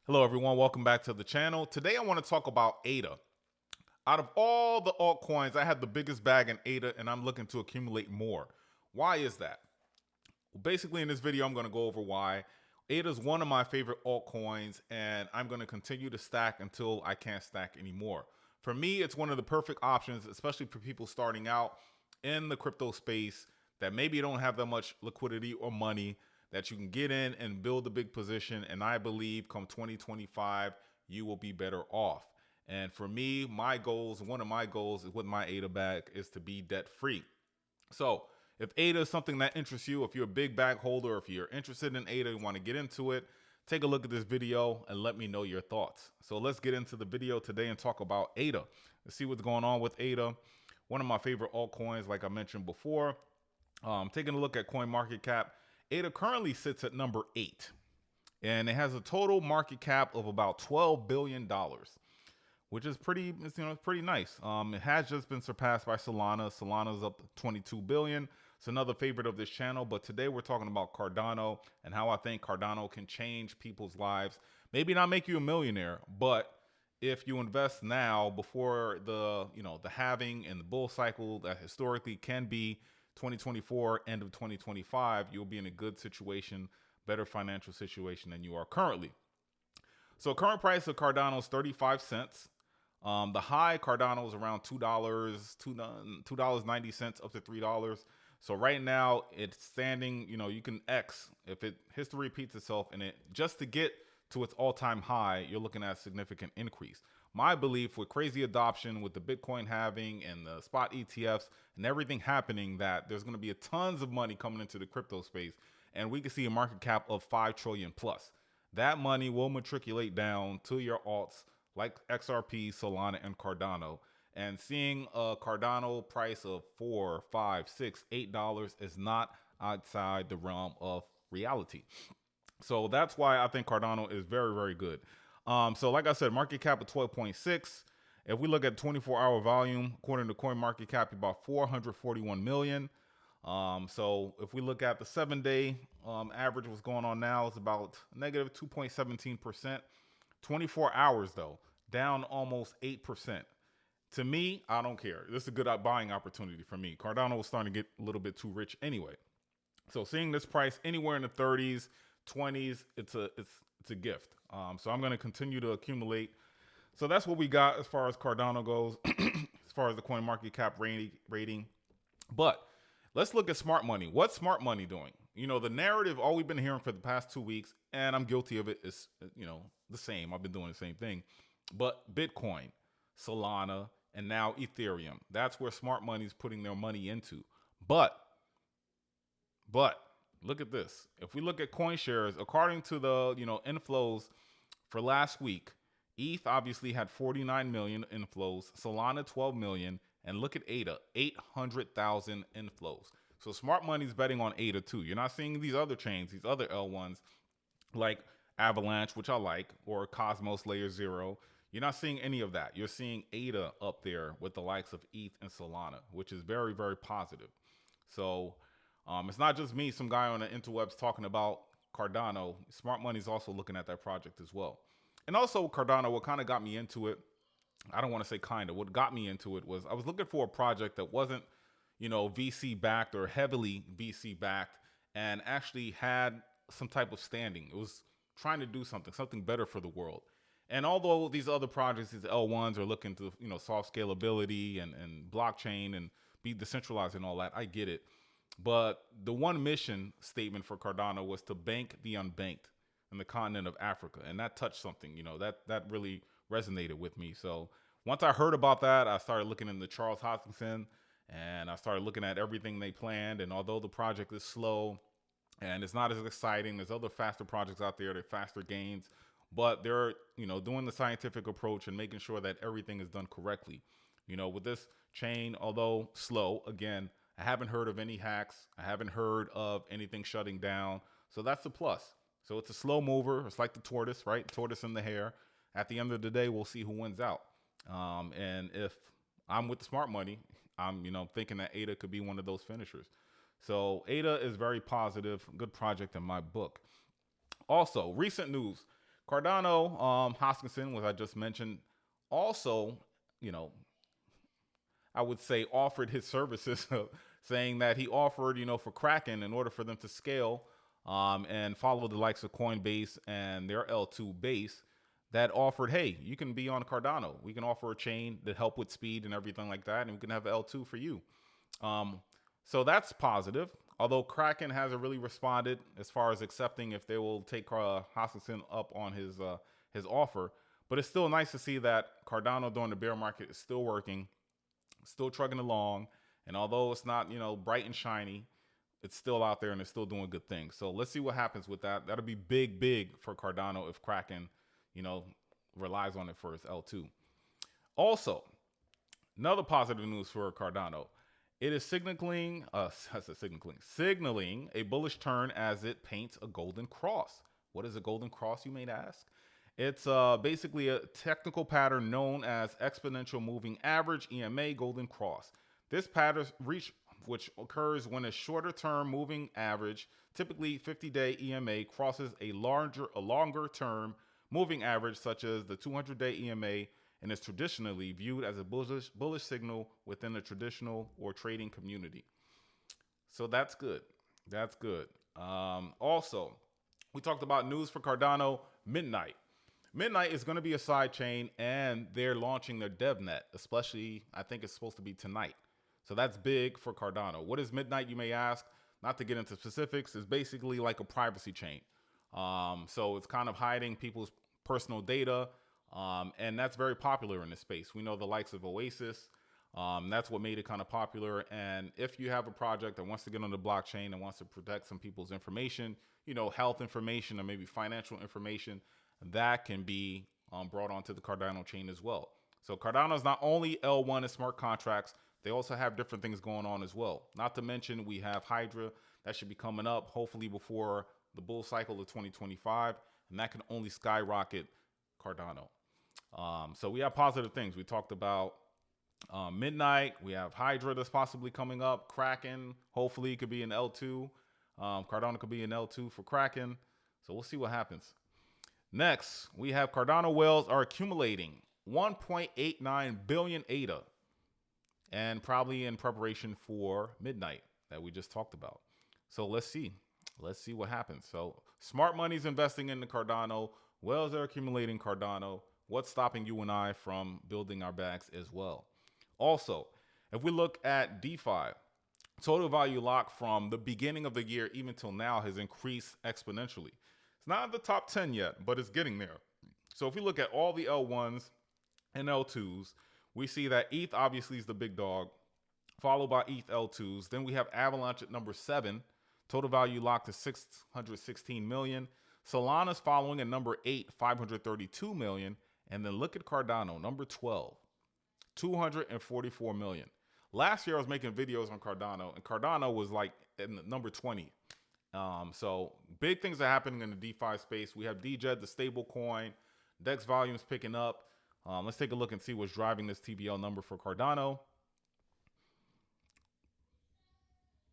Hello everyone, welcome back to the channel. Today I want to talk about ADA. Out of all the altcoins, I had the biggest bag in ADA and I'm looking to accumulate more. Why is that? Well, basically in this video I'm going to go over why. ADA is one of my favorite altcoins and I'm going to continue to stack until I can't stack anymore. For me, it's one of the perfect options, especially for people starting out in the crypto space that maybe don't have that much liquidity or money, that you can get in and build a big position. And I believe come 2025, you will be better off. And for me, one of my goals with my ADA bag is to be debt free. So if ADA is something that interests you, if you're a big bag holder, if you're interested in ADA and want to get into it, take a look at this video and let me know your thoughts. So let's get into the video today and talk about ADA. Let's see what's going on with ADA. One of my favorite altcoins, like I mentioned before. Taking a look at CoinMarketCap, ADA currently sits at number 8, and it has a total market cap of about $12 billion, which is pretty, it's pretty nice. It has just been surpassed by Solana. Solana's up 22 billion. It's another favorite of this channel, but today we're talking about Cardano and how I think Cardano can change people's lives. Maybe not make you a millionaire, but if you invest now before the halving and the bull cycle that historically can be 2024, end of 2025, you'll be in a good situation, better financial situation than you are currently. So current price of Cardano is 35 cents. The high Cardano is around $2.90 up to $3. So right now it's standing, you can X if history repeats itself, and it just to get to its all-time high, you're looking at a significant increase. My belief with crazy adoption, with the Bitcoin halving and the spot ETFs and everything happening, that there's going to be tons of money coming into the crypto space, and we can see a market cap of 5 trillion plus. That money will matriculate down to your alts like XRP, Solana, and Cardano. And seeing a Cardano price of $4, $5, $6, $8 is not outside the realm of reality. So that's why I think Cardano is very, very good. So like I said, market cap of 12.6. If we look at 24-hour volume, according to CoinMarketCap, about 441 million. So if we look at the 7-day average, what's going on now is about negative 2.17%. 24 hours though, down almost 8%. To me, I don't care. This is a good buying opportunity for me. Cardano was starting to get a little bit too rich anyway. So seeing this price anywhere in the 30s, 20s, it's a gift. So I'm going to continue to accumulate. So that's what we got as far as Cardano goes, as far as the CoinMarketCap rating. But let's look at smart money. What's smart money doing? The narrative, all we've been hearing for the past 2 weeks, and I'm guilty of it, is, the same. I've been doing the same thing. But Bitcoin, Solana, and now Ethereum. That's where smart money is putting their money into. But look at this. If we look at CoinShares, according to the inflows for last week, ETH obviously had 49 million inflows, Solana 12 million, and look at ADA, 800,000 inflows. So smart money's betting on ADA too. You're not seeing these other chains, these other L1s like Avalanche, which I like, or Cosmos Layer 0. You're not seeing any of that. You're seeing ADA up there with the likes of ETH and Solana, which is very, very positive. So it's not just me, some guy on the interwebs talking about Cardano. Smart Money's also looking at that project as well. And also Cardano, what kind of got me into it, I don't want to say kind of, what got me into it was I was looking for a project that wasn't, VC backed or heavily VC backed, and actually had some type of standing. It was trying to do something better for the world. And although these other projects, these L1s, are looking to, solve scalability and blockchain and be decentralized and all that, I get it. But the one mission statement for Cardano was to bank the unbanked in the continent of Africa. And that touched something, that really resonated with me. So once I heard about that, I started looking into Charles Hoskinson, and I started looking at everything they planned. And although the project is slow and it's not as exciting, there's other faster projects out there, they're faster gains, but they're, doing the scientific approach and making sure that everything is done correctly. With this chain, although slow, again, I haven't heard of any hacks. I haven't heard of anything shutting down. So that's the plus. So it's a slow mover. It's like the tortoise, right? Tortoise and the hare. At the end of the day, we'll see who wins out. And if I'm with the smart money, I'm, thinking that ADA could be one of those finishers. So ADA is very positive, good project in my book. Also, recent news. Cardano, Hoskinson, which I just mentioned, also, you know, I would say offered his services, saying that he offered, for Kraken in order for them to scale and follow the likes of Coinbase and their L2 base that offered, hey, you can be on Cardano. We can offer a chain that help with speed and everything like that, and we can have L2 for you. So that's positive. Although Kraken hasn't really responded as far as accepting if they will take Hoskinson up on his offer, but it's still nice to see that Cardano during the bear market is still working, still trucking along, and although it's not bright and shiny, it's still out there and it's still doing good things. So let's see what happens with that. That'll be big for Cardano if Kraken relies on it for its L2. Also, another positive news for Cardano. It is signaling a bullish turn as it paints a golden cross. What is a golden cross, you may ask? It's basically a technical pattern known as exponential moving average, EMA golden cross. This pattern which occurs when a shorter term moving average, typically 50-day EMA, crosses a longer term moving average such as the 200-day EMA, and is traditionally viewed as a bullish signal within the traditional or trading community. So that's good. That's good. Also, we talked about news for Cardano Midnight. Midnight is going to be a side chain, and they're launching their DEVNET, especially, I think it's supposed to be tonight. So that's big for Cardano. What is Midnight, you may ask? Not to get into specifics, it's basically like a privacy chain. So it's kind of hiding people's personal data, and that's very popular in this space. We know the likes of Oasis. That's what made it kind of popular. And if you have a project that wants to get on the blockchain and wants to protect some people's information, health information or maybe financial information, that can be brought onto the Cardano chain as well. So Cardano is not only L1 and smart contracts, they also have different things going on as well. Not to mention we have Hydra that should be coming up hopefully before the bull cycle of 2025, and that can only skyrocket Cardano. So we have positive things. We talked about Midnight. We have Hydra that's possibly coming up. Kraken hopefully could be an L2. Cardano could be an L2 for Kraken. So we'll see what happens. Next, we have Cardano whales are accumulating 1.89 billion ADA, and probably in preparation for Midnight that we just talked about. So let's see. Let's see what happens. So smart money's investing in the Cardano. Whales are accumulating Cardano. What's stopping you and I from building our bags as well? Also, if we look at DeFi, total value lock from the beginning of the year even till now has increased exponentially. It's not in the top 10 yet, but it's getting there. So if we look at all the L1s and L2s, we see that ETH obviously is the big dog, followed by ETH L2s. Then we have Avalanche at number 7. Total value locked to 616 million. Solana's following at number 8, 532 million. And then look at Cardano, number 12, 244 million. Last year I was making videos on Cardano, and Cardano was like in number 20. So big things are happening in the DeFi space. We have DJET, the stable coin, DEX volumes picking up. Let's take a look and see what's driving this TVL number for Cardano.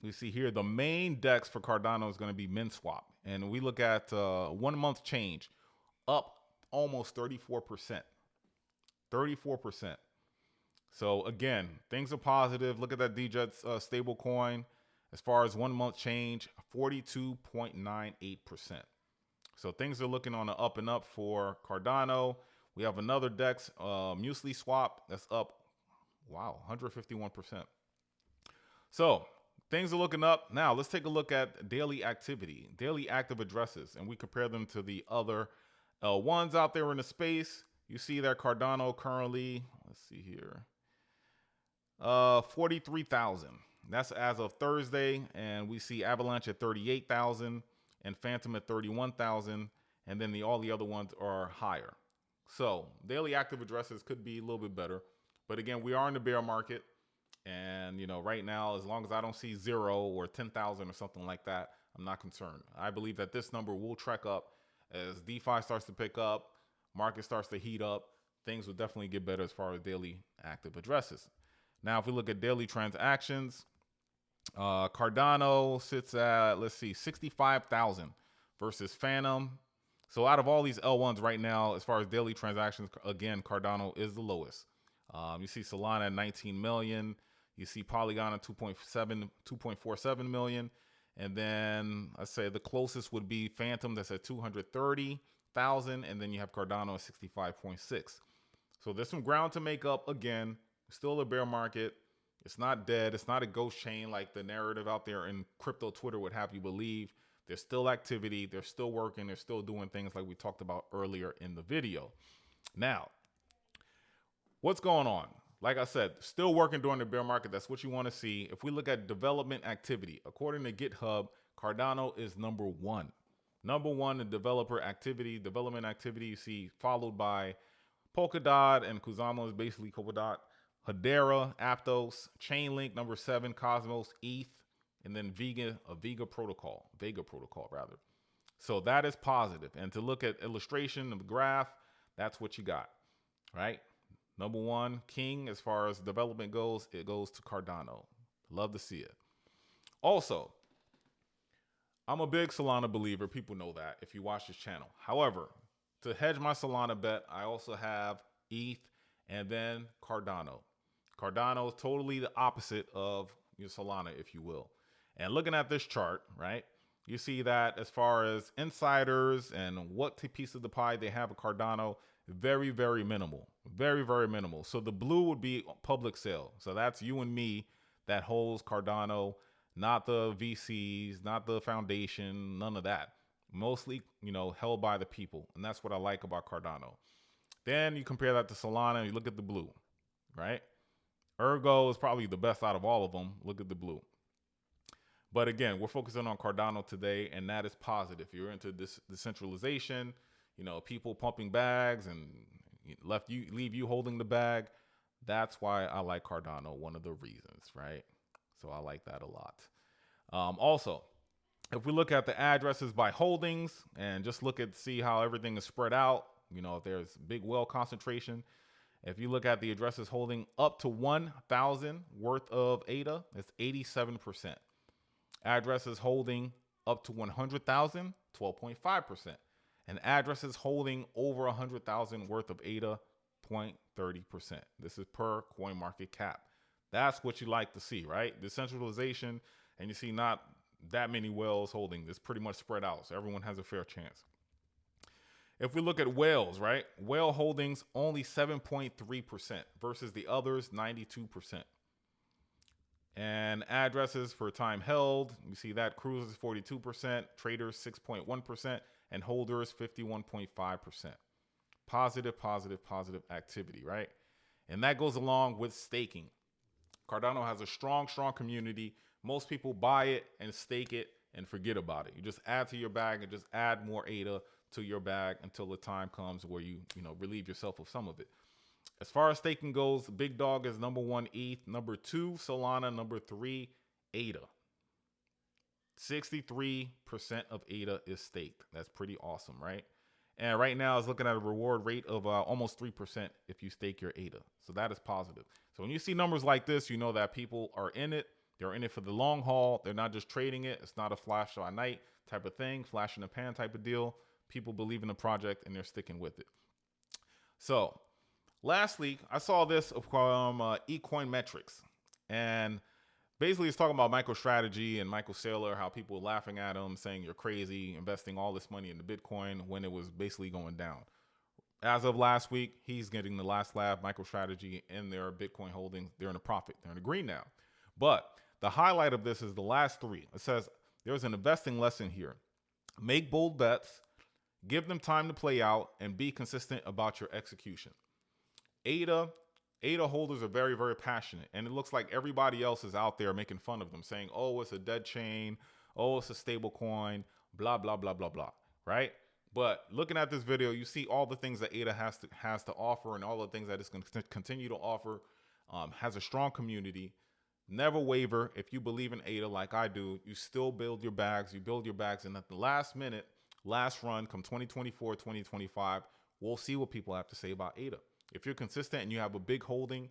We see here the main DEX for Cardano is going to be MinSwap. And we look at 1 month change, up almost 34%. 34%. So again, things are positive. Look at that DJET stable coin. As far as 1 month change, 42.98%. So things are looking on the up and up for Cardano. We have another DEX, Muesli Swap, that's up, wow, 151%. So things are looking up. Now let's take a look at daily activity, daily active addresses, and we compare them to the other ones out there in the space. You see that Cardano currently, let's see here, 43,000. That's as of Thursday, and we see Avalanche at 38,000 and Phantom at 31,000, and then all the other ones are higher. So daily active addresses could be a little bit better, but again, we are in the bear market, and right now, as long as I don't see 0 or 10,000 or something like that, I'm not concerned. I believe that this number will trek up as DeFi starts to pick up, market starts to heat up. Things will definitely get better as far as daily active addresses. Now, if we look at daily transactions, Cardano sits at, let's see, 65,000 versus Phantom So out of all these L1s right now, as far as daily transactions, again, Cardano is the lowest. You see Solana at 19 million. You see Polygon at 2.47 million. And then I say the closest would be Phantom, that's at 230,000. And then you have Cardano at 65.6. So there's some ground to make up. Again, still a bear market. It's not dead. It's not a ghost chain like the narrative out there in crypto Twitter would have you believe. There's still activity. They're still working. They're still doing things like we talked about earlier in the video. Now, what's going on? Like I said, still working during the bear market. That's what you want to see. If we look at development activity, according to GitHub, Cardano is number one. Number one in developer activity, development activity. You see followed by Polkadot, and Kusama is basically Polkadot. Hedera, Aptos, Chainlink, number 7, Cosmos, ETH, and then Vega protocol rather. So that is positive. And to look at illustration of the graph, that's what you got, right? Number one, king, as far as development goes, it goes to Cardano. Love to see it. Also, I'm a big Solana believer. People know that if you watch this channel. However, to hedge my Solana bet, I also have ETH and then Cardano. Cardano is totally the opposite of your Solana, if you will. And looking at this chart, right, you see that as far as insiders and what piece of the pie they have of Cardano, very, very minimal. Very, very minimal. So the blue would be public sale. So that's you and me that holds Cardano, not the VCs, not the foundation, none of that. Mostly, held by the people. And that's what I like about Cardano. Then you compare that to Solana and you look at the blue, right? Ergo is probably the best out of all of them. Look at the blue. But again, we're focusing on Cardano today, and that is positive. If you're into this decentralization, people pumping bags and leave you holding the bag, that's why I like Cardano, one of the reasons, right? So I like that a lot. Also, if we look at the addresses by holdings and just see how everything is spread out, if there's big whale concentration, if you look at the addresses holding up to 1,000 worth of ADA, it's 87%. Addresses holding up to 100,000, 12.5%. And addresses holding over 100,000 worth of ADA, 0.30%. This is per CoinMarketCap. That's what you like to see, right? Decentralization, and you see not that many whales holding. It's pretty much spread out, so everyone has a fair chance. If we look at whales, right? Whale holdings only 7.3% versus the others 92%. And addresses for time held, you see that cruises 42%, traders 6.1%, and holders 51.5%. Positive, positive, positive activity, right? And that goes along with staking. Cardano has a strong, strong community. Most people buy it and stake it and forget about it. You just add to your bag and just add more ADA to your bag until the time comes where you relieve yourself of some of it. As far as staking goes, Big Dog is number 1 ETH, number 2 Solana, number 3 ADA. 63% of ADA is staked. That's pretty awesome, right? And right now it's looking at a reward rate of almost 3% if you stake your ADA. So that is positive. So when you see numbers like this, you know that people are in it. They're in it for the long haul. They're not just trading it. It's not a flash by night type of thing, flash in the pan type of deal. People believe in the project and they're sticking with it. So lastly, I saw this from eCoin Metrics, and basically it's talking about MicroStrategy and Michael Saylor, how people were laughing at him, saying you're crazy investing all this money into Bitcoin when it was basically going down. As of last week, he's getting the last laugh. MicroStrategy and their Bitcoin holdings, they're in a profit. They're in the green now. But the highlight of this is the last three. It says there's an investing lesson here. Make bold bets, give them time to play out, and be consistent about your execution. ADA holders are very, very passionate, and it looks like everybody else is out there making fun of them, saying, oh, it's a dead chain, oh, it's a stable coin, blah, blah, blah, blah, blah, right? But looking at this video, you see all the things that ADA has to offer and all the things that it's going to continue to offer, has a strong community. Never waver. If you believe in ADA like I do, you still build your bags. You build your bags, and at the last minute, last run, come 2024, 2025, we'll see what people have to say about ADA. If you're consistent and you have a big holding,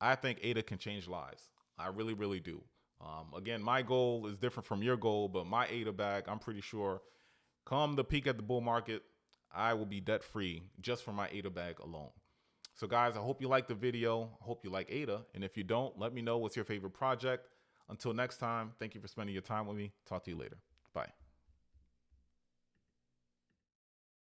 I think ADA can change lives. I really, really do. Again, my goal is different from your goal, but my ADA bag, I'm pretty sure, come the peak at the bull market, I will be debt free just from my ADA bag alone. So guys, I hope you liked the video. I hope you like ADA. And if you don't, let me know what's your favorite project. Until next time, thank you for spending your time with me. Talk to you later. Bye.